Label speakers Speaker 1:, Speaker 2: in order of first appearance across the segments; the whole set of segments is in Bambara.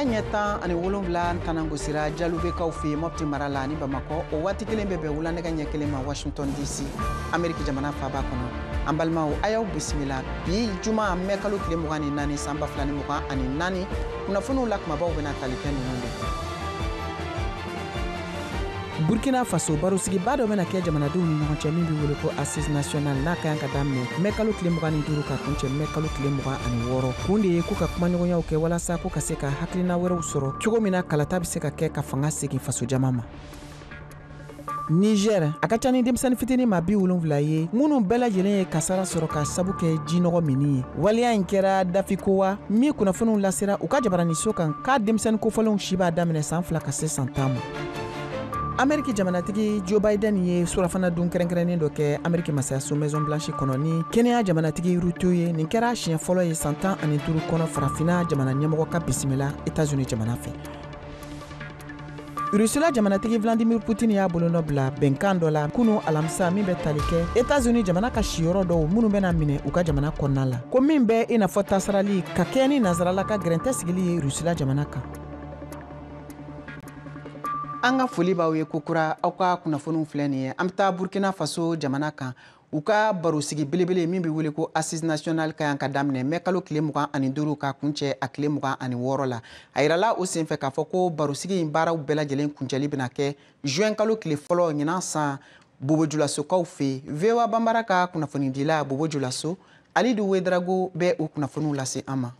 Speaker 1: nɛgɛ ɲɛ 17 tɛnɛngosira Jalubekaw fɛ Mopti mara la ni Bamakɔ o waati kelen bɛ bɛn wula nɛgɛ ɲɛ 1 ma Washington DC Amérique jamana faaba kɔnɔ an balimaw a y'aw bisimila bi juma mɛ kalo tile 24 san 2024 kunnafoniw la kumabaw bɛna tali kɛ ninnu de Burkina Faso barosigiba dɔ bɛna kɛ jamanadenw ni ɲɔgɔn cɛ min bɛ wele ko Assise Nationale n'a ka kan ka daminɛ mɛ kalo tile 25 ka kuncɛ mɛ kalo tile 26 kun de ye ko ka kumaɲɔgɔnyaw kɛ walasa ko ka se ka hakilina wɛrɛw sɔrɔ cogo min na kalata bɛ se ka kɛ ka fanga segin faso jama ma Niger a ka ca ni denmisɛnnin fitinin ma 70 ye minnu bɛɛ lajɛlen ye kasara sɔrɔ ka sabu kɛ jinɔgɔ minni ye waleya in kɛra dafikowa min kunnafoniw lasera u ka jabaraniso kan k'a denmisɛnnin kofɔlenw si b'a daminɛ san 2 ka se san 10 ma Amérique jamanatigi Joe Biden ye surafana dun kɛrɛnkɛrɛnnen dɔ kɛ Amérique masayaso Maison Blanche kɔnɔ ni Kenya jamanatigi Ruto ye nin kɛra siɲɛ fɔlɔ ye san 15 kɔnɔ farafina jamana ɲɛmɔgɔ ka bisimila États-Unis jamana fɛ Rusila jamanatigi Vladimir Putin y'a bolonɔ bila bɛnkan dɔ la kunu alamisa min bɛ tali kɛ États-Unis jamana ka siyɔrɔ dɔw minnu bɛna minɛ u ka jamana kɔnɔna la ko min bɛ i n'a fɔ tasarali ka kɛ ni nazarala ka gɛrɛntɛ sigili ye Rusila jamana kan an ka foli b'aw ye kokura aw ka kunnafoniw filɛ nin ye an bɛ taa Burkina Faso jamana kan u ka barosigi belebele min bɛ wele ko Assise Nationale ka yan ka daminɛ mɛ kalo tile 25 ka kuncɛ a tile 26 la a yirala o senfɛ k'a fɔ ko barosigi in baaraw bɛɛ lajɛlen kuncɛli bɛna kɛ juin kalo tile fɔlɔ ɲinan san Bobo Julasokaw fɛ VOA Banbara ka kunnafonidila Bobo Julaso Alidu Wedrago bɛ o kunnafoniw lase an ma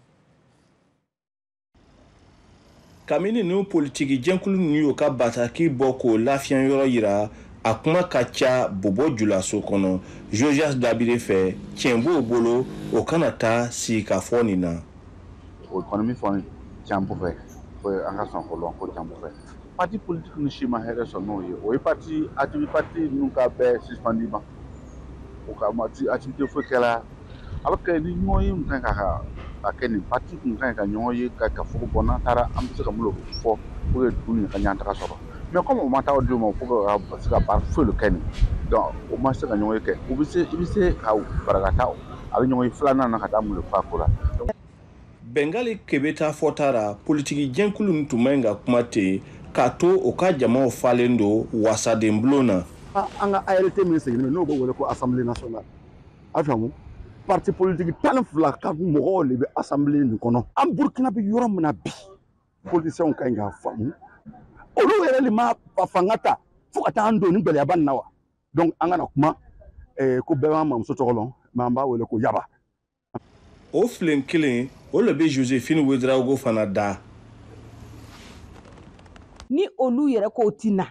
Speaker 2: Kamini n'u politiki jɛnkulu ninnu y'u ka bataki bɔ k'o lafiya yɔrɔ yira a kuma ka ca Bobo Julaso kɔnɔ Josias Dabire fɛ tiɲɛ b'o bolo o kana taa sigi ka fɔ nin na
Speaker 3: o kɔni min fɔ tiɲɛ b'o fɛ o an ka sɔn fɔlɔ ko tiɲɛ b'o fɛ parti politique ni si ma hɛrɛ sɔrɔ n'o ye o ye parti ninnu ka bɛɛ suspendi ma o ka activité foyi kɛla alors que ni ɲɔgɔn ye mun kan ka kɛ nin parti kun kan ka ɲɔgɔn ye ka fogo bɔ n'an taara an bɛ se ka mun fɔ pour que dugu nin ka ɲantaga sɔrɔ mais comme o ma taa o d'u ma pour que se ka baara foyi kɛ nin donc o ma se ka ɲɔgɔn ye kɛ i bɛ se ka barakata a bɛ ɲɔgɔn ye filanan na ka taa mun fɔ a ko la
Speaker 2: Bengali Kebeta fɔtara politiki jɛnkulu ninnu tun man ka kuma ten k'a to o ka jamaw falen don wasaden bulon na
Speaker 3: an ka ART min sigilen n'o bɛ wele ko Assemblée nationale a faamu parti politique 12 ka mɔgɔw de bɛ assemblée nin kɔnɔ an Burkina bɛ yɔrɔ min na bi politiciens ka ɲi k'a faamu olu yɛrɛ de ma fanga ta fo ka taa an don ni gɛlɛyaba nin na wa donc an kana kuma ko bɛɛ b'an mamuso tɔgɔ lɔn mais an b'a wele ko yaba
Speaker 2: o filen kelen o le bɛ Joséphine Ouédraogo fana da
Speaker 4: ni olu yɛrɛ ko tina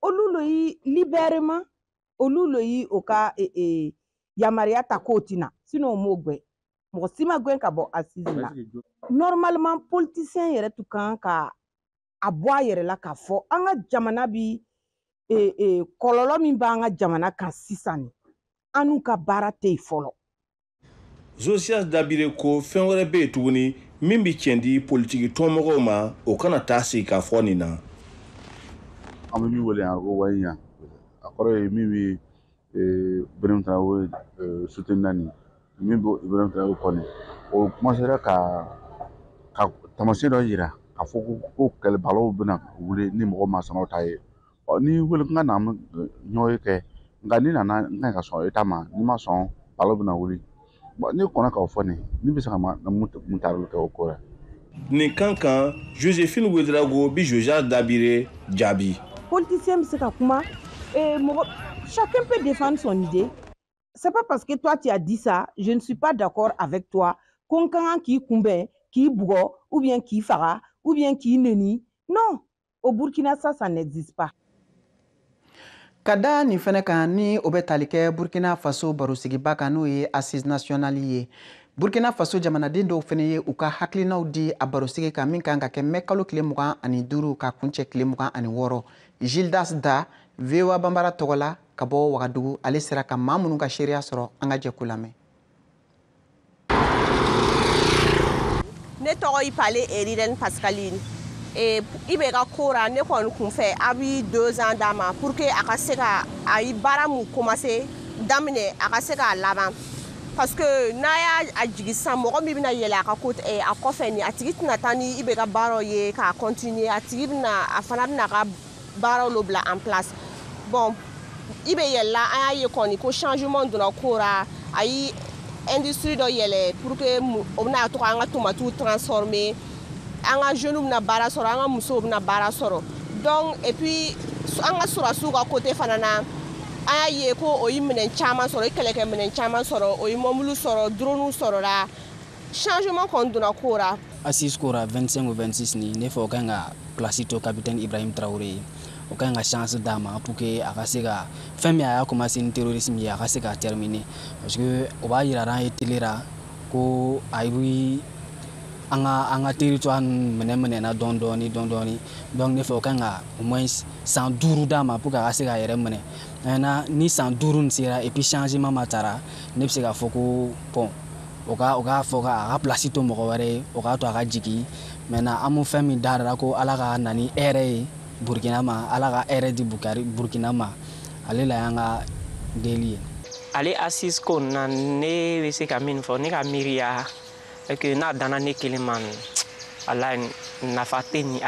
Speaker 4: olu lo yi libérément olu lo yi o ka yamaruya ta ko tina sinon o m'o gbɛ mɔgɔ si ma gɛn ka bɔ assise la normalement politicien yɛrɛ tun kan ka a bɔ a yɛrɛ la k'a fɔ an ka jamana bi kɔlɔlɔ min b'an ka jamana kan sisan ni an n'u ka baara tɛ yen fɔlɔ
Speaker 2: Josias Dabire ko fɛn wɛrɛ bɛ yen tuguni min bɛ tiɲɛ di politiki tɔnmɔgɔw ma o kana taa sigi ka fɔ nin na
Speaker 3: an bɛ min wele yan ko wayiya a kɔrɔ ye min bɛ Ibrahim Traoré soutenir nin min bɛ Ibrahim Traoré kɔni o commencera ka tamasiyɛn dɔ yira k'a fɔ ko kɛlɛbagaw bɛna wuli ni mɔgɔ ma sɔn ta ye ni wele kan na ɲɔgɔn ye kɛ nka ni nana n kan ka sɔn État ma ni ma sɔn balaw bɛna wuli ni kɔnɔ k'o fɔ nin ni bɛ se ka mun taara kɛ o ko la
Speaker 2: nin kan Joséphine Ouédraogo bi Josias Dabire jaabi
Speaker 4: politicien bɛ se ka kuma chacun peut défendre son idée c'est pas parce que toi tu as dit ça je ne suis pas d'accord avec toi ko n ka kan k'i kunbɛn k'i bugɔ ou bien k'i faga ou bien k'i neni non au Burkina ça n'existe pas
Speaker 1: ka da nin fɛnɛ kan ni o bɛ tali kɛ Burkina Faso barosigiba kan n'o ye Assise Nationale ye Burkina Faso jamanaden dɔw fɛnɛ ye u ka hakilinaw di a barosigi kan min kan ka kɛ mɛ kalo tile 25 ka kuncɛ tile 26 Gildas Da VOA Banbara tɔgɔ la ka bɔ Wagadugu ale sera ka maa minnu ka seereya sɔrɔ an ka jɛku lamɛn
Speaker 5: ne tɔgɔ ye Pale Eriden Pascaline i bɛ ka ko ra ne kɔni kun fɛ a bi 2 ans d'a ma pour que a ka se ka a ye baara mun commencer daminɛ a ka se k'a laban parce que n'a y'a jigi sisan mɔgɔ min bɛna yɛlɛ a ka ko a kɔfɛ ni a tigi tɛna taa ni i bɛ ka baaraw ye k'a continuer a tigi bɛna a fana bɛna ka baaraw lo bila en place bon i bɛ yɛlɛla an y'a ye kɔni ko changement donna ko ra a yi industrie dɔ yɛlɛ pour que o bɛna to an ka tomatiw transformer an ka jeunes bɛna baara sɔrɔ an ka musow bɛna baara sɔrɔ donc et puis an ka sɔrɔsiw ka côté fana na an y'a ye ko o ye minɛn caman sɔrɔ o ye kɛlɛkɛ minɛn caman sɔrɔ o ye mɔbiliw sɔrɔ dronew sɔrɔla changement kɔni donna ko ra.
Speaker 6: Assise ko ra 25 ou 26 ni ne fɛ o kan ka place to capitaine Ibrahim Traoré o kan ka chance d'a ma pour que a ka se ka fɛn min a y'a commencé ni terrorisme ye a ka se k'a terminer parce que o b'a yira an ye télé ra ko a yi an ka territoire minɛna dɔɔni donc ne fɛ o kan ka au moins san 5 d'a ma pour que a ka se k'a yɛrɛ minɛ maintenant ni san 5 nin sera et puis changement ma taara ne bɛ se k'a fɔ ko bon o ka fɔ a ka place to mɔgɔ wɛrɛ ye o k'a to a ka jigin maintenant an m'o fɛn min darara ko ala ka na ni hɛrɛ ye Burkina ma ala ka hɛrɛ di Burkina ma ale la y'an ka deli ye.
Speaker 7: Ale assise ko na ne bɛ se ka min fɔ ne ka miiriya que n'a danna ne kelen ma ala nafa tɛ ni